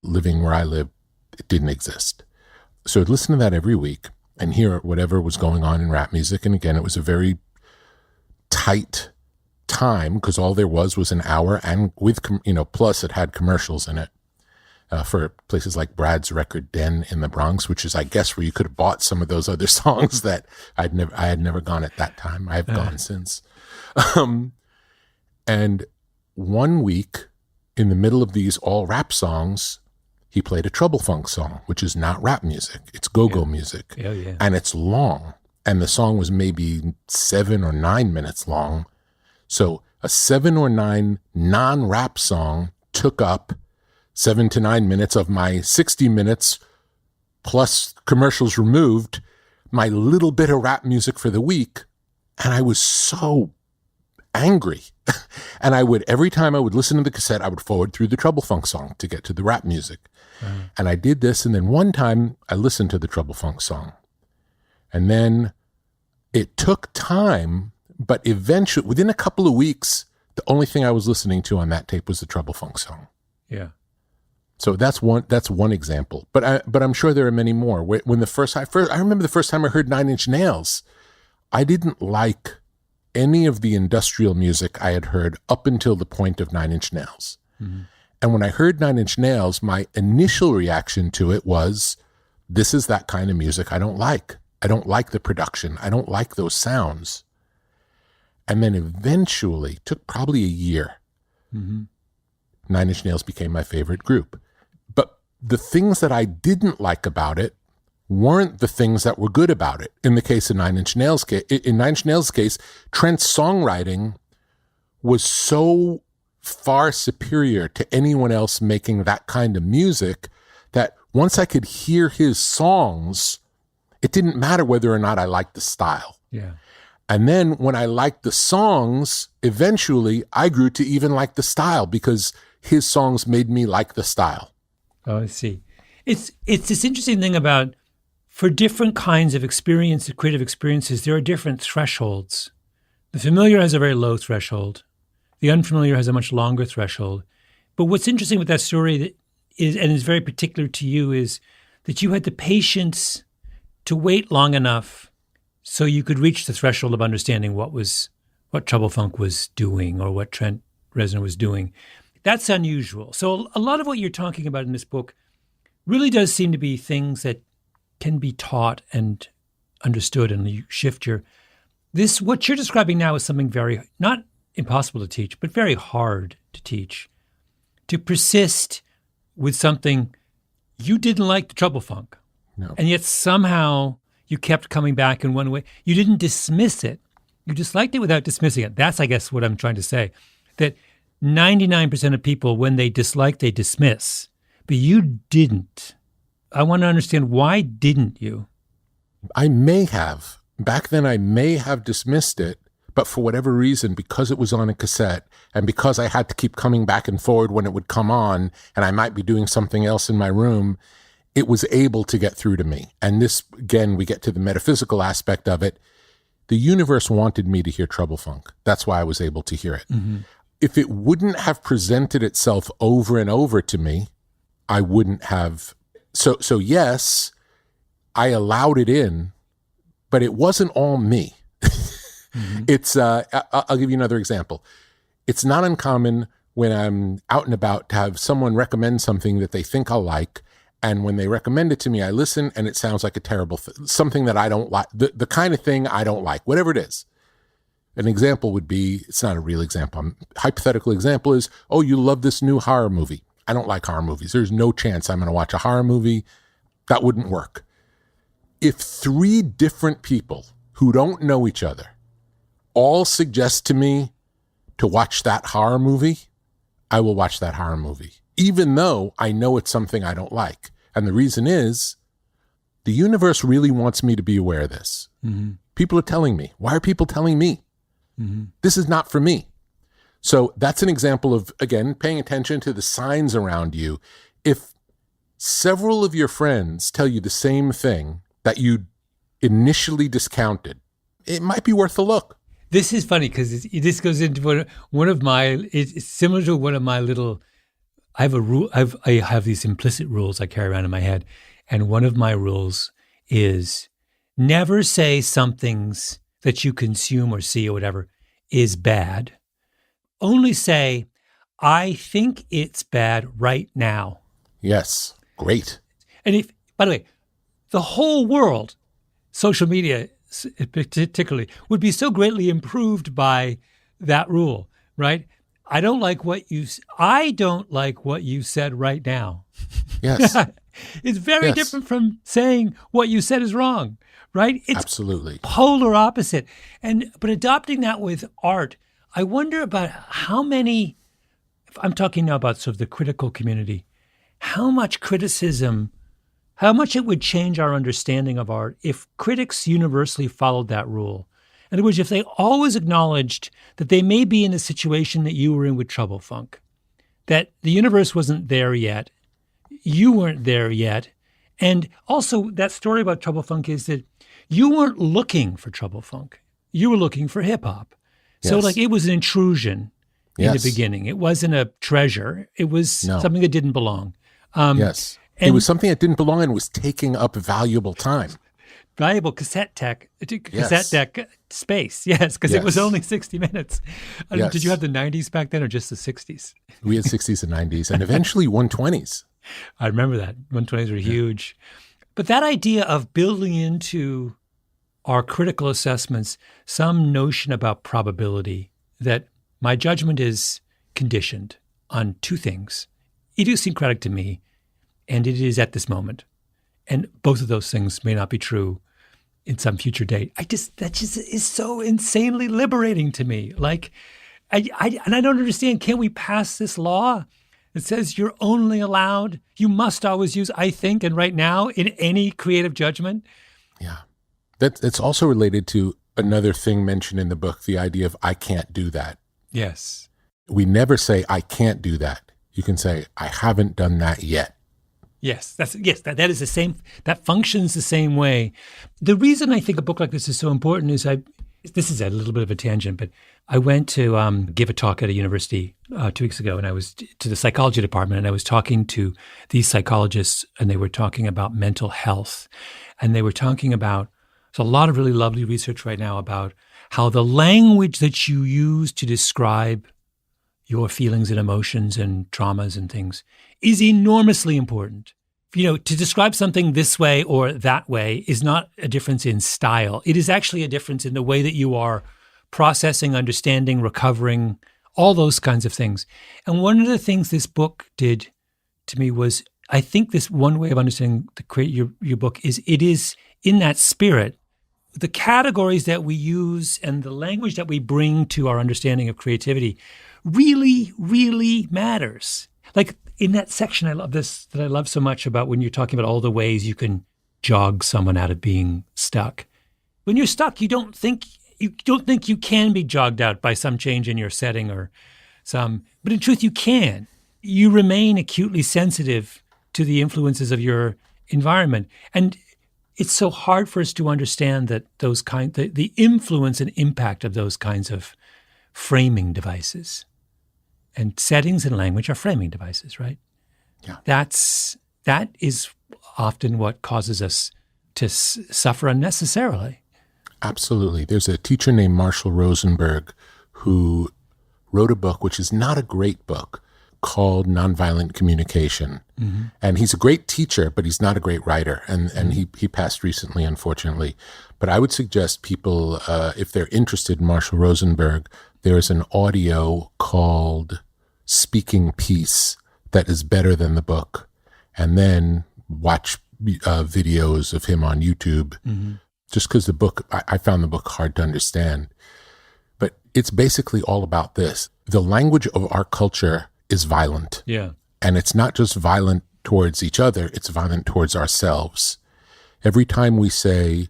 living where I lived. It didn't exist. So I'd listen to that every week and hear whatever was going on in rap music. And again, it was a very tight time because all there was an hour, and with, plus it had commercials in it for places like Brad's Record Den in the Bronx, which is, I guess, where you could have bought some of those other songs that I had never gone at that time. I have gone since. And one week in the middle of these all rap songs, he played a Trouble Funk song, which is not rap music. It's go-go music. Yeah. And it's long. And the song was maybe 7 or 9 minutes long. So a 7 or 9 non-rap song took up 7 to 9 minutes of my 60 minutes plus commercials removed, my little bit of rap music for the week. And I was so angry. And every time I would listen to the cassette, I would forward through the Trouble Funk song to get to the rap music. And I did this. And then one time I listened to the Trouble Funk song. And then it took time, but eventually, within a couple of weeks, the only thing I was listening to on that tape was the Trouble Funk song. Yeah. So that's one example. But I'm sure there are many more. I remember the first time I heard 9 Inch Nails, I didn't like any of the industrial music I had heard up until the point of 9 Inch Nails. Mm-hmm. And when I heard 9 Inch Nails, my initial reaction to it was, this is that kind of music I don't like. I don't like the production. I don't like those sounds. And then eventually, took probably a year, 9 Inch Nails became my favorite group. But the things that I didn't like about it weren't the things that were good about it. In the case of 9 Inch Nails, case, Trent's songwriting was so far superior to anyone else making that kind of music that once I could hear his songs, it didn't matter whether or not I liked the style. Yeah. And then when I liked the songs, eventually I grew to even like the style because his songs made me like the style. Oh, I see. It's this interesting thing about, for different kinds of creative experiences, there are different thresholds. The familiar has a very low threshold. The unfamiliar has a much longer threshold. But what's interesting with that story is very particular to you, is that you had the patience to wait long enough so you could reach the threshold of understanding what Trouble Funk was doing or what Trent Reznor was doing. That's unusual. So a lot of what you're talking about in this book really does seem to be things that can be taught and understood, and you shift what you're describing now is something very, not impossible to teach, but very hard to teach. To persist with something you didn't like, the Trouble Funk. No. And yet somehow you kept coming back in one way. You didn't dismiss it. You disliked it without dismissing it. That's, I guess, what I'm trying to say. That 99% of people, when they dislike, they dismiss. But you didn't. I want to understand, why didn't you? I may have. Back then, I may have dismissed it, but for whatever reason, because it was on a cassette and because I had to keep coming back and forward when it would come on, and I might be doing something else in my room, it was able to get through to me. And this, again, we get to the metaphysical aspect of it. The universe wanted me to hear Trouble Funk. That's why I was able to hear it. Mm-hmm. If it wouldn't have presented itself over and over to me, I wouldn't have. So yes, I allowed it in, but it wasn't all me. Mm-hmm. It's, I'll give you another example. It's not uncommon when I'm out and about to have someone recommend something that they think I'll like. And when they recommend it to me, I listen and it sounds like a terrible something that I don't like, the kind of thing I don't like, whatever it is. An example would be, it's not a real example. Hypothetical example is, oh, you love this new horror movie. I don't like horror movies. There's no chance I'm going to watch a horror movie. That wouldn't work. If 3 different people who don't know each other all suggest to me to watch that horror movie, I will watch that horror movie, even though I know it's something I don't like. And the reason is, the universe really wants me to be aware of this. Mm-hmm. People are telling me. Why are people telling me? Mm-hmm. This is not for me. So that's an example of, again, paying attention to the signs around you. If several of your friends tell you the same thing that you initially discounted, it might be worth a look. This is funny because this goes into one of my, it's similar to one of my little, I have a rule, I have these implicit rules I carry around in my head. And one of my rules is never say something's that you consume or see or whatever is bad. Only say, I think it's bad right now. Yes. Great. And if, by the way, the whole world, social media particularly, would be so greatly improved by that rule, right? I don't like what you said right now. Yes. It's very different from saying what you said is wrong, right? It's absolutely polar opposite. But adopting that with art, I wonder about how many, I'm talking now about sort of the critical community, how much criticism, how much it would change our understanding of art if critics universally followed that rule. In other words, if they always acknowledged that they may be in a situation that you were in with Trouble Funk, that the universe wasn't there yet, you weren't there yet, and also that story about Trouble Funk is that you weren't looking for Trouble Funk. You were looking for hip-hop. So like it was an intrusion in the beginning. It wasn't a treasure. It was something that didn't belong. Yes. It was something that didn't belong and was taking up valuable time. Valuable cassette deck space, yes, because it was only 60 minutes. Did you have the 90s back then or just the 60s? We had 60s and 90s and eventually 120s. I remember that. 120s were huge. But that idea of building into our critical assessments some notion about probability, that my judgment is conditioned on 2 things, idiosyncratic to me, and it is at this moment. And both of those things may not be true in some future date. That just is so insanely liberating to me. Like, I don't understand. Can't we pass this law that says you're only allowed, you must always use I think and right now in any creative judgment? Yeah. It's also related to another thing mentioned in the book, the idea of I can't do that. Yes. We never say I can't do that. You can say I haven't done that yet. Yes, that is the same. That functions the same way. The reason I think a book like this is so important is this is a little bit of a tangent, but I went to give a talk at a university 2 weeks ago, and I was to the psychology department, and I was talking to these psychologists, and they were talking about mental health, and they were talking about There's a lot of really lovely research right now about how the language that you use to describe your feelings and emotions and traumas and things is enormously important. To describe something this way or that way is not a difference in style. It is actually a difference in the way that you are processing, understanding, recovering, all those kinds of things. And one of the things this book did to me was, I think this one way of understanding your book is it is in that spirit. The categories that we use and the language that we bring to our understanding of creativity really, really matters. Like in that section, I love this, that I love so much about when you're talking about all the ways you can jog someone out of being stuck. When you're stuck, you don't think you can be jogged out by some change in your setting but in truth, you can. You remain acutely sensitive to the influences of your environment. And it's so hard for us to understand that the influence and impact of those kinds of framing devices. And settings and language are framing devices, right? Yeah. That is often what causes us to suffer unnecessarily. Absolutely. There's a teacher named Marshall Rosenberg who wrote a book, which is not a great book, called Nonviolent Communication. Mm-hmm. And he's a great teacher, but he's not a great writer. And he passed recently, unfortunately. But I would suggest people, if they're interested in Marshall Rosenberg, there is an audio called Speaking Peace that is better than the book. And then watch videos of him on YouTube. Mm-hmm. Just because the book, I found the book hard to understand. But it's basically all about this. The language of our culture is violent. Yeah. And it's not just violent towards each other, it's violent towards ourselves. Every time we say,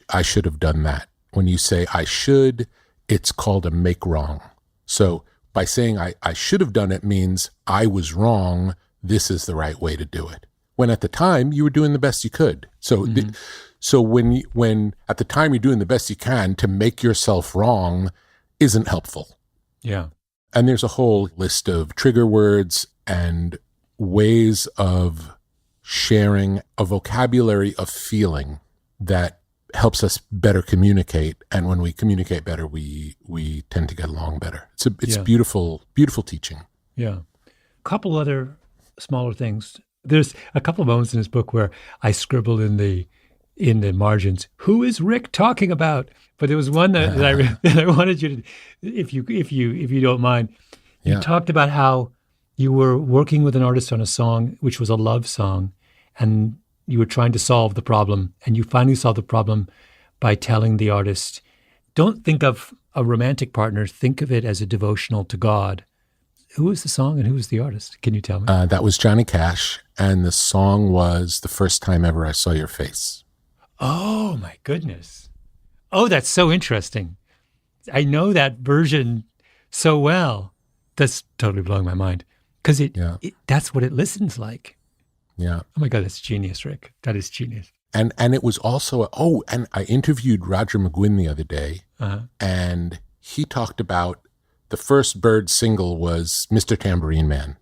I should have done that, when you say I should, it's called a make wrong. So by saying I should have done it means I was wrong, this is the right way to do it. When at the time you were doing the best you could. So so when at the time you're doing the best you can, to make yourself wrong isn't helpful. Yeah. And there's a whole list of trigger words and ways of sharing a vocabulary of feeling that helps us better communicate. And when we communicate better, we tend to get along better. It's beautiful, beautiful teaching. Yeah. A couple other smaller things. There's a couple of moments in this book where I scribbled in the margins, who is Rick talking about? But there was one that I wanted you to, if you don't mind. You talked about how you were working with an artist on a song, which was a love song, and you were trying to solve the problem, and you finally solved the problem by telling the artist, don't think of a romantic partner, think of it as a devotional to God. Who was the song and who was the artist? Can you tell me? That was Johnny Cash, and the song was The First Time Ever I Saw Your Face. Oh, my goodness. Oh, that's so interesting. I know that version so well. That's totally blowing my mind because that's what it listens like. Yeah. Oh my God, that's genius, Rick. That is genius. And it was also, and I interviewed Roger McGuinn the other day, and he talked about the first Bird single was Mr. Tambourine Man.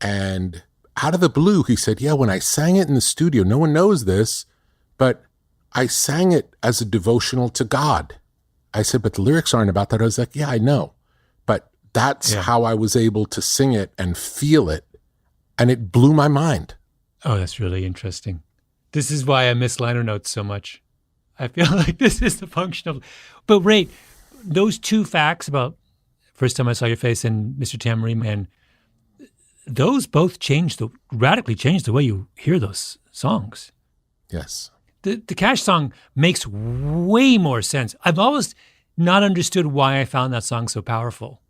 And out of the blue, he said, when I sang it in the studio, no one knows this, but I sang it as a devotional to God. I said, but the lyrics aren't about that. I was like, I know. But that's how I was able to sing it and feel it. And it blew my mind. Oh, that's really interesting. This is why I miss liner notes so much. I feel like this is the function of... But Ray, those two facts about First Time I Saw Your Face and Mr. Tambourine Man, those both radically changed the way you hear those songs. Yes. The Cash song makes way more sense. I've always not understood why I found that song so powerful.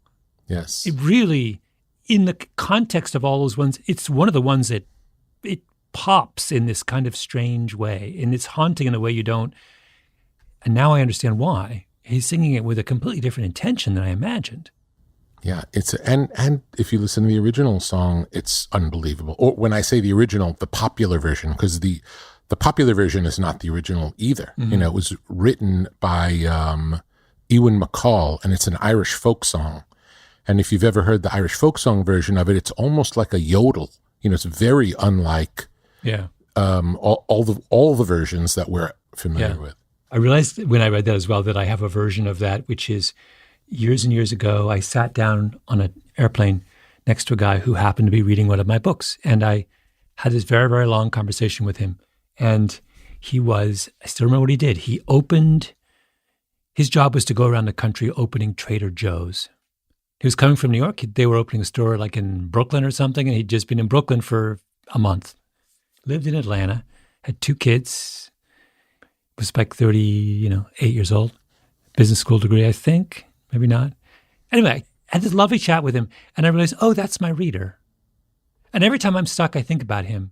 Yes. It really, in the context of all those ones, it's one of the ones that it pops in this kind of strange way. And it's haunting in a way you don't. And now I understand why. He's singing it with a completely different intention than I imagined. Yeah, and if you listen to the original song, it's unbelievable. Or when I say the original, the popular version, because the popular version is not the original either. Mm-hmm. It was written by Ewan MacColl, and it's an Irish folk song. And if you've ever heard the Irish folk song version of it, it's almost like a yodel. It's very unlike all the versions that we're familiar with. I realized when I read that as well that I have a version of that, which is years and years ago, I sat down on an airplane next to a guy who happened to be reading one of my books. And I had this very, very long conversation with him. And I still remember what he did. His job was to go around the country opening Trader Joe's. He was coming from New York. They were opening a store like in Brooklyn or something, and he'd just been in Brooklyn for a month. Lived in Atlanta, had 2 kids, was like 8 years old, business school degree, I think, maybe not. Anyway, I had this lovely chat with him, and I realized, oh, that's my reader. And every time I'm stuck, I think about him.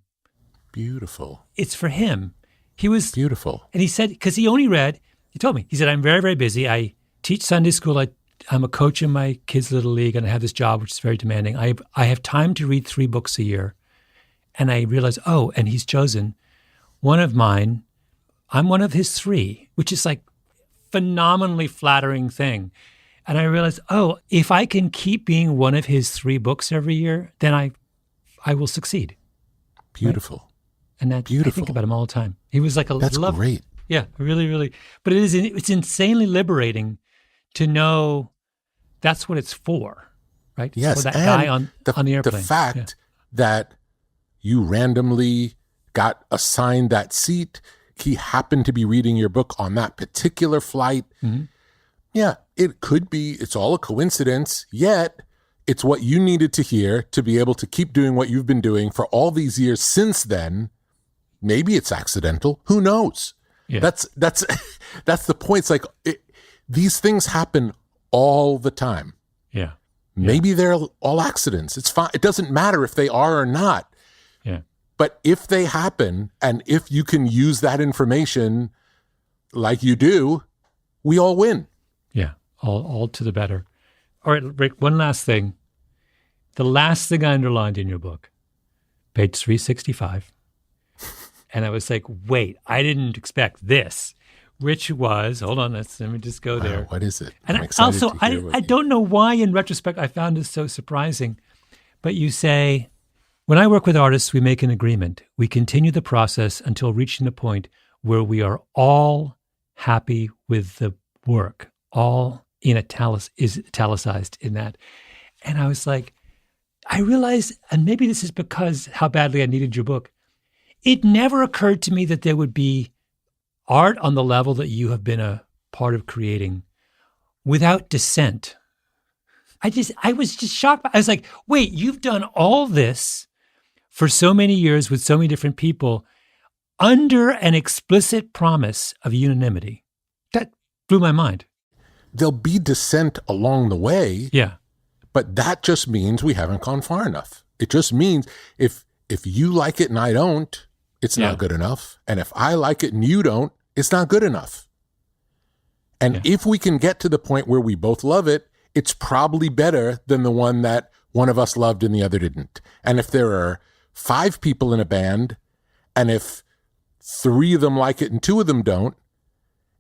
Beautiful. It's for him. He was beautiful. And he said, because he told me, he said, I'm very, very busy. I teach Sunday school. I'm a coach in my kids' little league, and I have this job, which is very demanding. I have time to read 3 books a year. And I realized, and he's chosen one of mine. I'm one of his 3, which is like phenomenally flattering thing. And I realized, if I can keep being one of his 3 books every year, then I will succeed. Beautiful. Right? And that, beautiful. I think about him all the time. He was like That's great. Yeah, really, really. But it's insanely liberating to know that's what it's for, right? Yes, for that and guy on the airplane. The fact that you randomly got assigned that seat, he happened to be reading your book on that particular flight. Mm-hmm. Yeah, it could be, it's all a coincidence, yet it's what you needed to hear to be able to keep doing what you've been doing for all these years since then. Maybe it's accidental. Who knows? Yeah. That's the point. It's like these things happen all the time. Yeah. Maybe they're all accidents. It's fine. It doesn't matter if they are or not. Yeah. But if they happen, and if you can use that information like you do, we all win. Yeah. All to the better. All right, Rick, one last thing. The last thing I underlined in your book, page 365. And I was like, wait, I didn't expect this, which was, hold on, let me just go there. What is it? And I don't know why in retrospect I found this so surprising, but you say, when I work with artists, we make an agreement. We continue the process until reaching the point where we are all happy with the work. All in is italicized in that. And I was like, I realized, and maybe this is because how badly I needed your book, it never occurred to me that there would be art on the level that you have been a part of creating without dissent. I was just shocked. I was like, wait, you've done all this for so many years with so many different people under an explicit promise of unanimity. That blew my mind. There'll be dissent along the way. Yeah. But that just means we haven't gone far enough. It just means if you like it and I don't, it's not good enough. And if I like it and you don't, it's not good enough. And if we can get to the point where we both love it, it's probably better than the one that one of us loved and the other didn't. And if there are 5 people in a band, and if 3 of them like it and 2 of them don't,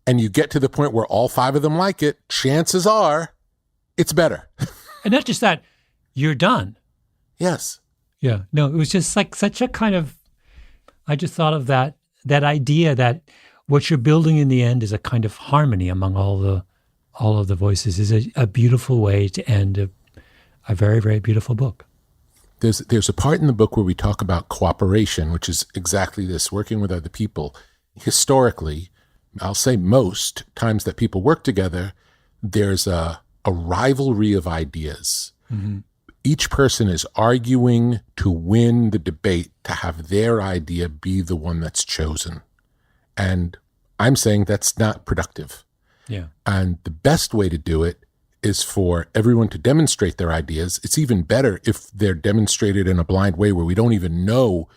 and you get to the point where all 5 of them like it, chances are it's better. And not just that, you're done. Yes. Yeah. No, it was just like such a kind of, I just thought of that idea that what you're building in the end is a kind of harmony among all of the voices is a beautiful way to end a very, very beautiful book. There's a part in the book where we talk about cooperation, which is exactly this, working with other people. Historically, I'll say most times that people work together, there's a rivalry of ideas. Mm-hmm. Each person is arguing to win the debate, to have their idea be the one that's chosen. And I'm saying that's not productive. Yeah. And the best way to do it is for everyone to demonstrate their ideas. It's even better if they're demonstrated in a blind way where we don't even know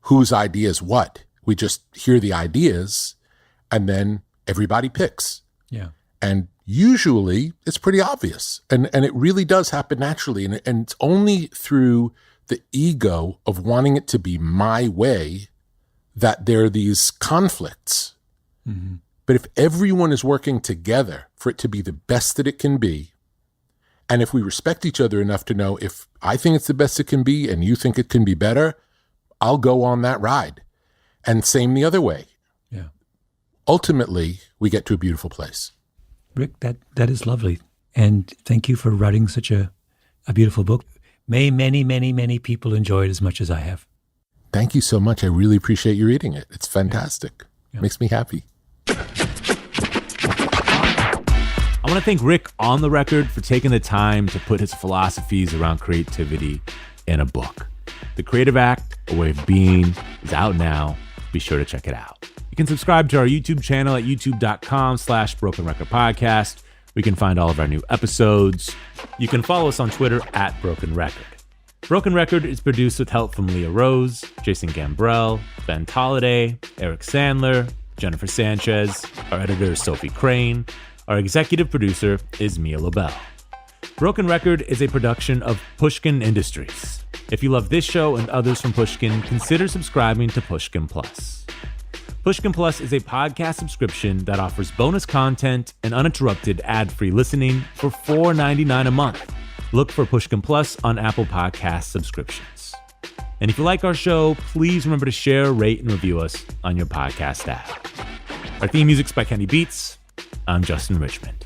whose idea is what. We just hear the ideas and then everybody picks. Yeah. And usually it's pretty obvious. And it really does happen naturally. And it's only through the ego of wanting it to be my way that there are these conflicts. Mm-hmm. But if everyone is working together for it to be the best that it can be, and if we respect each other enough to know if I think it's the best it can be and you think it can be better, I'll go on that ride. And same the other way. Yeah. ultimately we get to a beautiful place. Rick, that is lovely. And thank you for writing such a beautiful book. May many, many, many people enjoy it as much as I have. Thank you so much. I really appreciate you reading it. It's fantastic. Yeah. Makes me happy. I want to thank Rick on the record for taking the time to put his philosophies around creativity in a book. The Creative Act, A Way of Being, is out now. Be sure to check it out. You can subscribe to our YouTube channel at youtube.com/Broken Record Podcast. We can find all of our new episodes. You can follow us on Twitter at Broken Record. Broken Record is produced with help from Leah Rose, Jason Gambrell, Ben Tolliday, Eric Sandler, Jennifer Sanchez. Our editor is Sophie Crane. Our executive producer is Mia LaBelle. Broken Record is a production of Pushkin Industries. If you love this show and others from Pushkin, consider subscribing to Pushkin Plus. Pushkin Plus is a podcast subscription that offers bonus content and uninterrupted ad-free listening for $4.99 a month. Look for Pushkin Plus on Apple Podcast subscriptions. And if you like our show, please remember to share, rate, and review us on your podcast app. Our theme music's by Kenny Beats. I'm Justin Richmond.